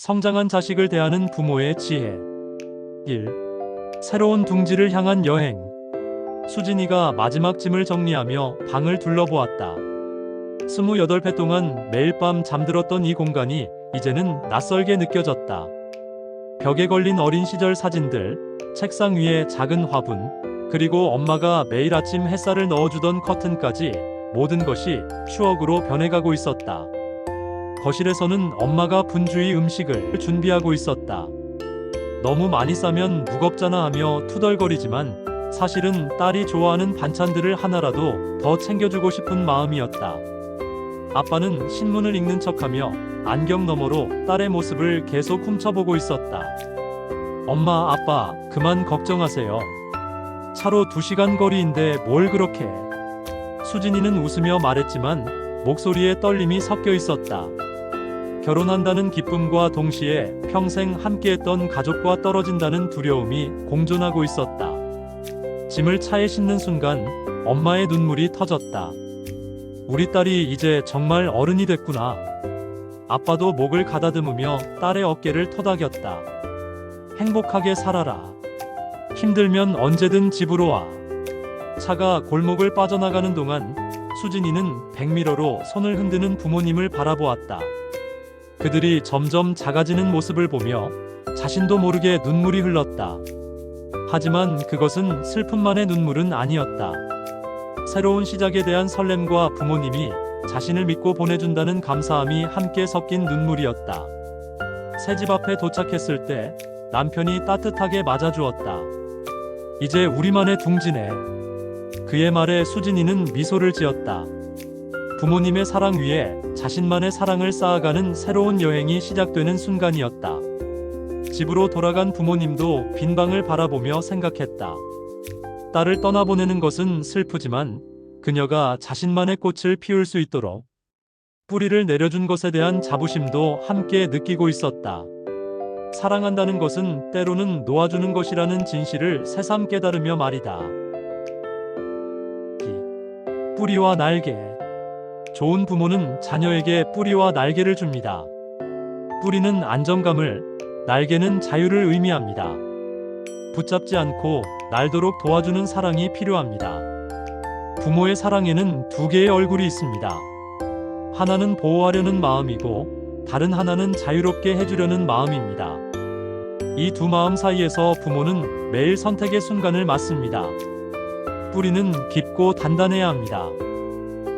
성장한 자식을 대하는 부모의 지혜. 1. 새로운 둥지를 향한 여행. 수진이가 마지막 짐을 정리하며 방을 둘러보았다. 28회 동안 매일 밤 잠들었던 이 공간이 이제는 낯설게 느껴졌다. 벽에 걸린 어린 시절 사진들, 책상 위에 작은 화분, 그리고 엄마가 매일 아침 햇살을 넣어주던 커튼까지 모든 것이 추억으로 변해가고 있었다. 거실에서는 엄마가 분주히 음식을 준비하고 있었다. 너무 많이 싸면 무겁잖아 하며 투덜거리지만 사실은 딸이 좋아하는 반찬들을 하나라도 더 챙겨주고 싶은 마음이었다. 아빠는 신문을 읽는 척하며 안경 너머로 딸의 모습을 계속 훔쳐보고 있었다. 엄마, 아빠, 그만 걱정하세요. 차로 2시간 거리인데 뭘 그렇게. 수진이는 웃으며 말했지만 목소리에 떨림이 섞여 있었다. 결혼한다는 기쁨과 동시에 평생 함께했던 가족과 떨어진다는 두려움이 공존하고 있었다. 짐을 차에 싣는 순간 엄마의 눈물이 터졌다. 우리 딸이 이제 정말 어른이 됐구나. 아빠도 목을 가다듬으며 딸의 어깨를 토닥였다. 행복하게 살아라. 힘들면 언제든 집으로 와. 차가 골목을 빠져나가는 동안 수진이는 백미러로 손을 흔드는 부모님을 바라보았다. 그들이 점점 작아지는 모습을 보며 자신도 모르게 눈물이 흘렀다. 하지만 그것은 슬픔만의 눈물은 아니었다. 새로운 시작에 대한 설렘과 부모님이 자신을 믿고 보내준다는 감사함이 함께 섞인 눈물이었다. 새 집 앞에 도착했을 때 남편이 따뜻하게 맞아주었다. 이제 우리만의 둥지네. 그의 말에 수진이는 미소를 지었다. 부모님의 사랑 위에 자신만의 사랑을 쌓아가는 새로운 여행이 시작되는 순간이었다. 집으로 돌아간 부모님도 빈 방을 바라보며 생각했다. 딸을 떠나보내는 것은 슬프지만 그녀가 자신만의 꽃을 피울 수 있도록 뿌리를 내려준 것에 대한 자부심도 함께 느끼고 있었다. 사랑한다는 것은 때로는 놓아주는 것이라는 진실을 새삼 깨달으며 말이다. 뿌리와 날개. 좋은 부모는 자녀에게 뿌리와 날개를 줍니다. 뿌리는 안정감을, 날개는 자유를 의미합니다. 붙잡지 않고 날도록 도와주는 사랑이 필요합니다. 부모의 사랑에는 2개의 얼굴이 있습니다. 하나는 보호하려는 마음이고 다른 하나는 자유롭게 해주려는 마음입니다. 이 두 마음 사이에서 부모는 매일 선택의 순간을 맞습니다. 뿌리는 깊고 단단해야 합니다.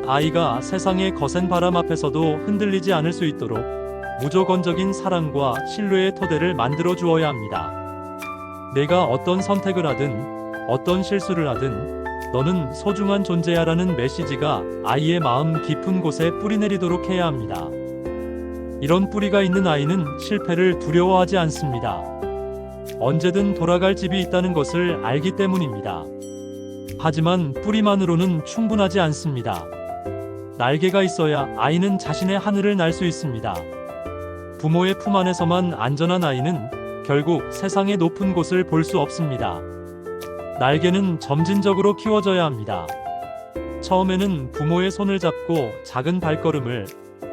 아이가 세상의 거센 바람 앞에서도 흔들리지 않을 수 있도록 무조건적인 사랑과 신뢰의 토대를 만들어 주어야 합니다. 내가 어떤 선택을 하든 어떤 실수를 하든 너는 소중한 존재야라는 메시지가 아이의 마음 깊은 곳에 뿌리내리도록 해야 합니다. 이런 뿌리가 있는 아이는 실패를 두려워하지 않습니다. 언제든 돌아갈 집이 있다는 것을 알기 때문입니다. 하지만 뿌리만으로는 충분하지 않습니다. 날개가 있어야 아이는 자신의 하늘을 날 수 있습니다. 부모의 품 안에서만 안전한 아이는 결국 세상의 높은 곳을 볼 수 없습니다. 날개는 점진적으로 키워져야 합니다. 처음에는 부모의 손을 잡고 작은 발걸음을,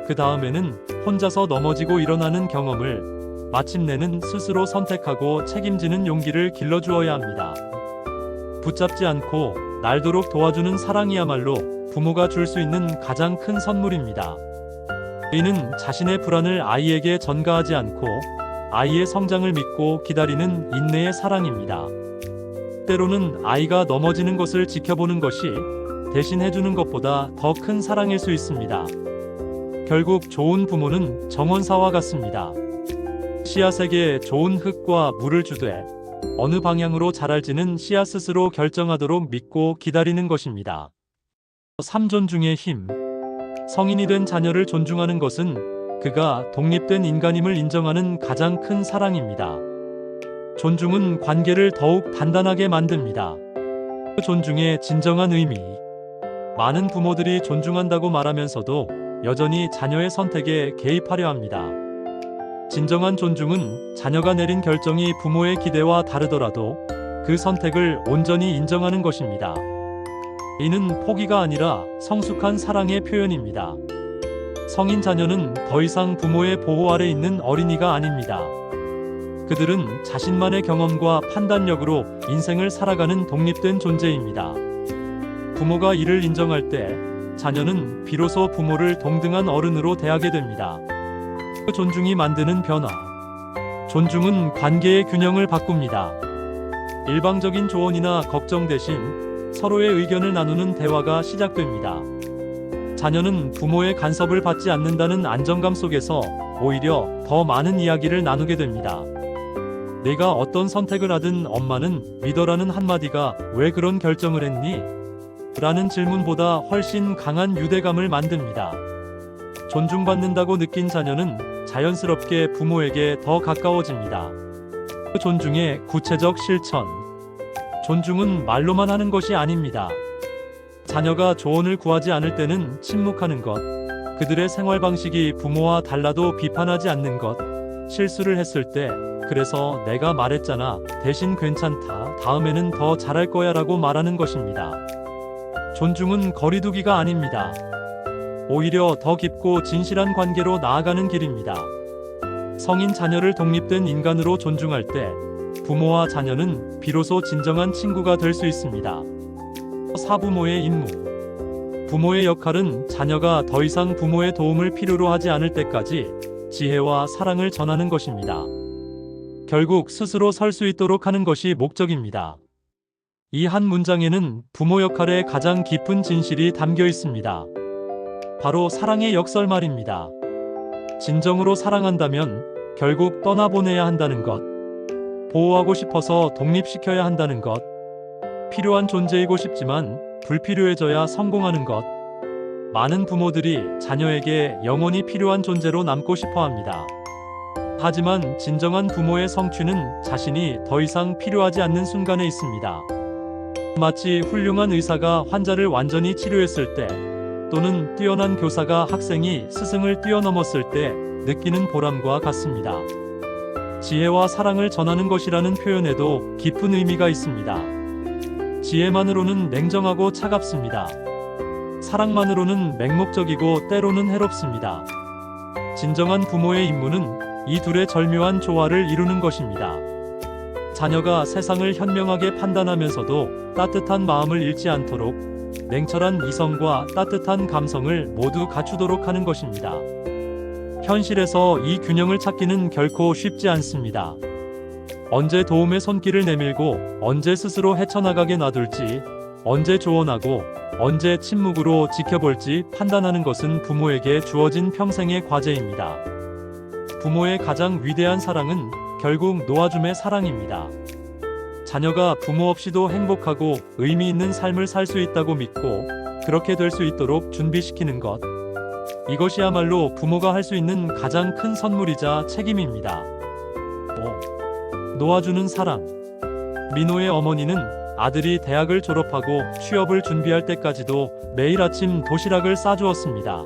그 다음에는 혼자서 넘어지고 일어나는 경험을, 마침내는 스스로 선택하고 책임지는 용기를 길러주어야 합니다. 붙잡지 않고 날도록 도와주는 사랑이야말로 부모가 줄 수 있는 가장 큰 선물입니다. 이는 자신의 불안을 아이에게 전가하지 않고 아이의 성장을 믿고 기다리는 인내의 사랑입니다. 때로는 아이가 넘어지는 것을 지켜보는 것이 대신 해주는 것보다 더 큰 사랑일 수 있습니다. 결국 좋은 부모는 정원사와 같습니다. 씨앗에게 좋은 흙과 물을 주되 어느 방향으로 자랄지는 씨앗 스스로 결정하도록 믿고 기다리는 것입니다. 3존중의 힘. 성인이 된 자녀를 존중하는 것은 그가 독립된 인간임을 인정하는 가장 큰 사랑입니다. 존중은 관계를 더욱 단단하게 만듭니다. 그 존중의 진정한 의미. 많은 부모들이 존중한다고 말하면서도 여전히 자녀의 선택에 개입하려 합니다. 진정한 존중은 자녀가 내린 결정이 부모의 기대와 다르더라도 그 선택을 온전히 인정하는 것입니다. 이는 포기가 아니라 성숙한 사랑의 표현입니다. 성인 자녀는 더 이상 부모의 보호 아래 있는 어린이가 아닙니다. 그들은 자신만의 경험과 판단력으로 인생을 살아가는 독립된 존재입니다. 부모가 이를 인정할 때 자녀는 비로소 부모를 동등한 어른으로 대하게 됩니다. 존중이 만드는 변화. 존중은 관계의 균형을 바꿉니다. 일방적인 조언이나 걱정 대신 서로의 의견을 나누는 대화가 시작됩니다. 자녀는 부모의 간섭을 받지 않는다는 안정감 속에서 오히려 더 많은 이야기를 나누게 됩니다. 내가 어떤 선택을 하든 엄마는 믿어라는 한마디가 왜 그런 결정을 했니? 라는 질문보다 훨씬 강한 유대감을 만듭니다. 존중받는다고 느낀 자녀는 자연스럽게 부모에게 더 가까워집니다. 존중의 구체적 실천. 존중은 말로만 하는 것이 아닙니다. 자녀가 조언을 구하지 않을 때는 침묵하는 것, 그들의 생활 방식이 부모와 달라도 비판하지 않는 것, 실수를 했을 때 그래서 내가 말했잖아, 대신 괜찮다, 다음에는 더 잘할 거야 라고 말하는 것입니다. 존중은 거리두기가 아닙니다. 오히려 더 깊고 진실한 관계로 나아가는 길입니다. 성인 자녀를 독립된 인간으로 존중할 때 부모와 자녀는 비로소 진정한 친구가 될 수 있습니다. 사부모의 임무. 부모의 역할은 자녀가 더 이상 부모의 도움을 필요로 하지 않을 때까지 지혜와 사랑을 전하는 것입니다. 결국 스스로 설 수 있도록 하는 것이 목적입니다. 이 한 문장에는 부모 역할의 가장 깊은 진실이 담겨 있습니다. 바로 사랑의 역설말입니다. 진정으로 사랑한다면 결국 떠나보내야 한다는 것, 보호하고 싶어서 독립시켜야 한다는 것, 필요한 존재이고 싶지만 불필요해져야 성공하는 것. 많은 부모들이 자녀에게 영원히 필요한 존재로 남고 싶어 합니다. 하지만 진정한 부모의 성취는 자신이 더 이상 필요하지 않는 순간에 있습니다. 마치 훌륭한 의사가 환자를 완전히 치료했을 때, 또는 뛰어난 교사가 학생이 스승을 뛰어넘었을 때 느끼는 보람과 같습니다. 지혜와 사랑을 전하는 것이라는 표현에도 깊은 의미가 있습니다. 지혜만으로는 냉정하고 차갑습니다. 사랑만으로는 맹목적이고 때로는 해롭습니다. 진정한 부모의 임무는 이 둘의 절묘한 조화를 이루는 것입니다. 자녀가 세상을 현명하게 판단하면서도 따뜻한 마음을 잃지 않도록 냉철한 이성과 따뜻한 감성을 모두 갖추도록 하는 것입니다. 현실에서 이 균형을 찾기는 결코 쉽지 않습니다. 언제 도움의 손길을 내밀고 언제 스스로 헤쳐나가게 놔둘지, 언제 조언하고 언제 침묵으로 지켜볼지 판단하는 것은 부모에게 주어진 평생의 과제입니다. 부모의 가장 위대한 사랑은 결국 놓아줌의 사랑입니다. 자녀가 부모 없이도 행복하고 의미 있는 삶을 살 수 있다고 믿고 그렇게 될 수 있도록 준비시키는 것. 이것이야말로 부모가 할 수 있는 가장 큰 선물이자 책임입니다. 5. 놓아주는 사랑. 민호의 어머니는 아들이 대학을 졸업하고 취업을 준비할 때까지도 매일 아침 도시락을 싸주었습니다.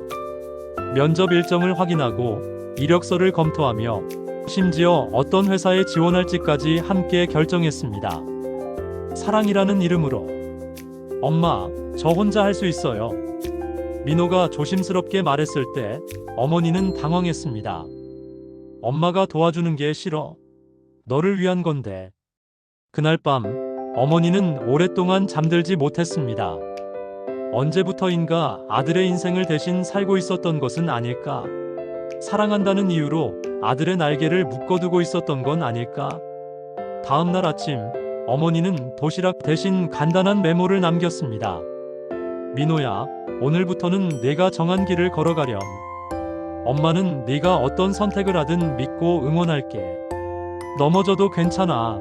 면접 일정을 확인하고 이력서를 검토하며 심지어 어떤 회사에 지원할지까지 함께 결정했습니다. 사랑이라는 이름으로. 엄마, 저 혼자 할 수 있어요. 민호가 조심스럽게 말했을 때 어머니는 당황했습니다. 엄마가 도와주는 게 싫어. 너를 위한 건데. 그날 밤 어머니는 오랫동안 잠들지 못했습니다. 언제부터인가 아들의 인생을 대신 살고 있었던 것은 아닐까? 사랑한다는 이유로 아들의 날개를 묶어두고 있었던 건 아닐까? 다음 날 아침 어머니는 도시락 대신 간단한 메모를 남겼습니다. 민호야, 오늘부터는 내가 정한 길을 걸어가렴. 엄마는 네가 어떤 선택을 하든 믿고 응원할게. 넘어져도 괜찮아.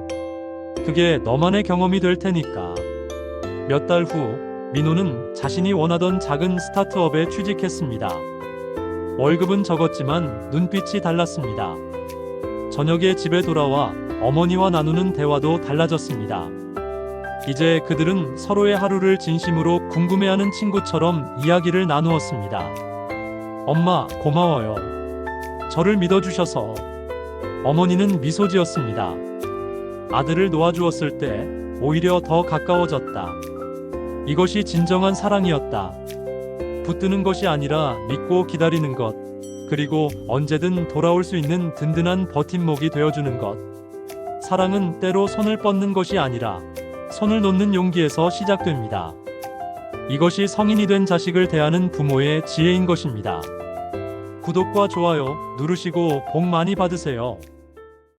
그게 너만의 경험이 될 테니까. 몇 달 후 민호는 자신이 원하던 작은 스타트업에 취직했습니다. 월급은 적었지만 눈빛이 달랐습니다. 저녁에 집에 돌아와 어머니와 나누는 대화도 달라졌습니다. 이제 그들은 서로의 하루를 진심으로 궁금해하는 친구처럼 이야기를 나누었습니다. 엄마, 고마워요. 저를 믿어주셔서. 어머니는 미소 지었습니다. 아들을 놓아주었을 때 오히려 더 가까워졌다. 이것이 진정한 사랑이었다. 붙드는 것이 아니라 믿고 기다리는 것, 그리고 언제든 돌아올 수 있는 든든한 버팀목이 되어주는 것. 사랑은 때로 손을 뻗는 것이 아니라 손을 놓는 용기에서 시작됩니다. 이것이 성인이 된 자식을 대하는 부모의 지혜인 것입니다. 구독과 좋아요 누르시고 복 많이 받으세요.